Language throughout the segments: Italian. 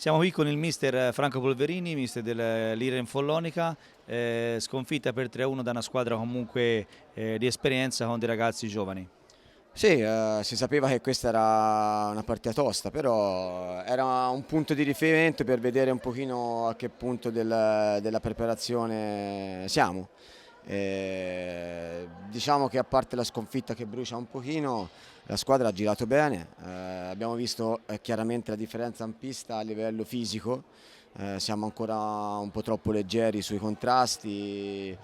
Siamo qui con il mister Franco Polverini, mister dell'Irem Follonica, sconfitta per 3-1 da una squadra comunque di esperienza con dei ragazzi giovani. Sì, si sapeva che questa era una partita tosta, però era un punto di riferimento per vedere un pochino a che punto della preparazione siamo. Diciamo che a parte la sconfitta che brucia un pochino, la squadra ha girato bene, abbiamo visto chiaramente la differenza in pista a livello fisico, siamo ancora un po' troppo leggeri sui contrasti,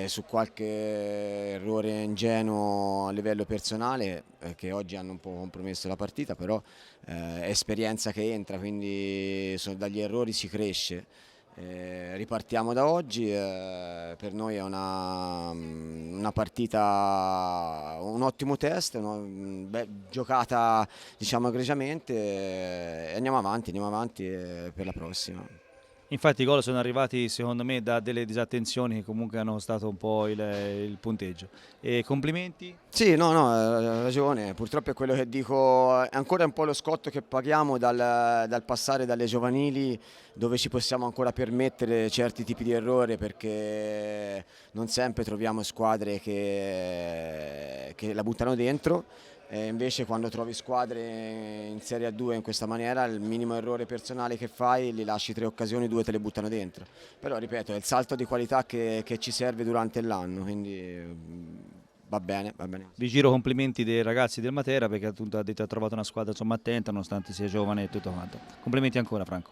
su qualche errore ingenuo a livello personale che oggi hanno un po' compromesso la partita, però è esperienza che entra, quindi dagli errori si cresce. Ripartiamo da oggi, per noi è una partita, un ottimo test, giocata diciamo egregiamente, e andiamo avanti per la prossima. Infatti i gol sono arrivati secondo me da delle disattenzioni che comunque hanno stato un po' il punteggio. E complimenti? Sì, no, no, hai ragione, purtroppo è quello che dico, è ancora un po' lo scotto che paghiamo dal passare dalle giovanili dove ci possiamo ancora permettere certi tipi di errore perché non sempre troviamo squadre che la buttano dentro. E invece quando trovi squadre in Serie A2 in questa maniera il minimo errore personale che fai li lasci 3 occasioni, 2 te le buttano dentro. Però ripeto è il salto di qualità che ci serve durante l'anno, quindi va bene, va bene. Vi giro complimenti dei ragazzi del Matera perché appunto ha detto ha trovato una squadra insomma attenta nonostante sia giovane e tutto quanto. Complimenti ancora Franco.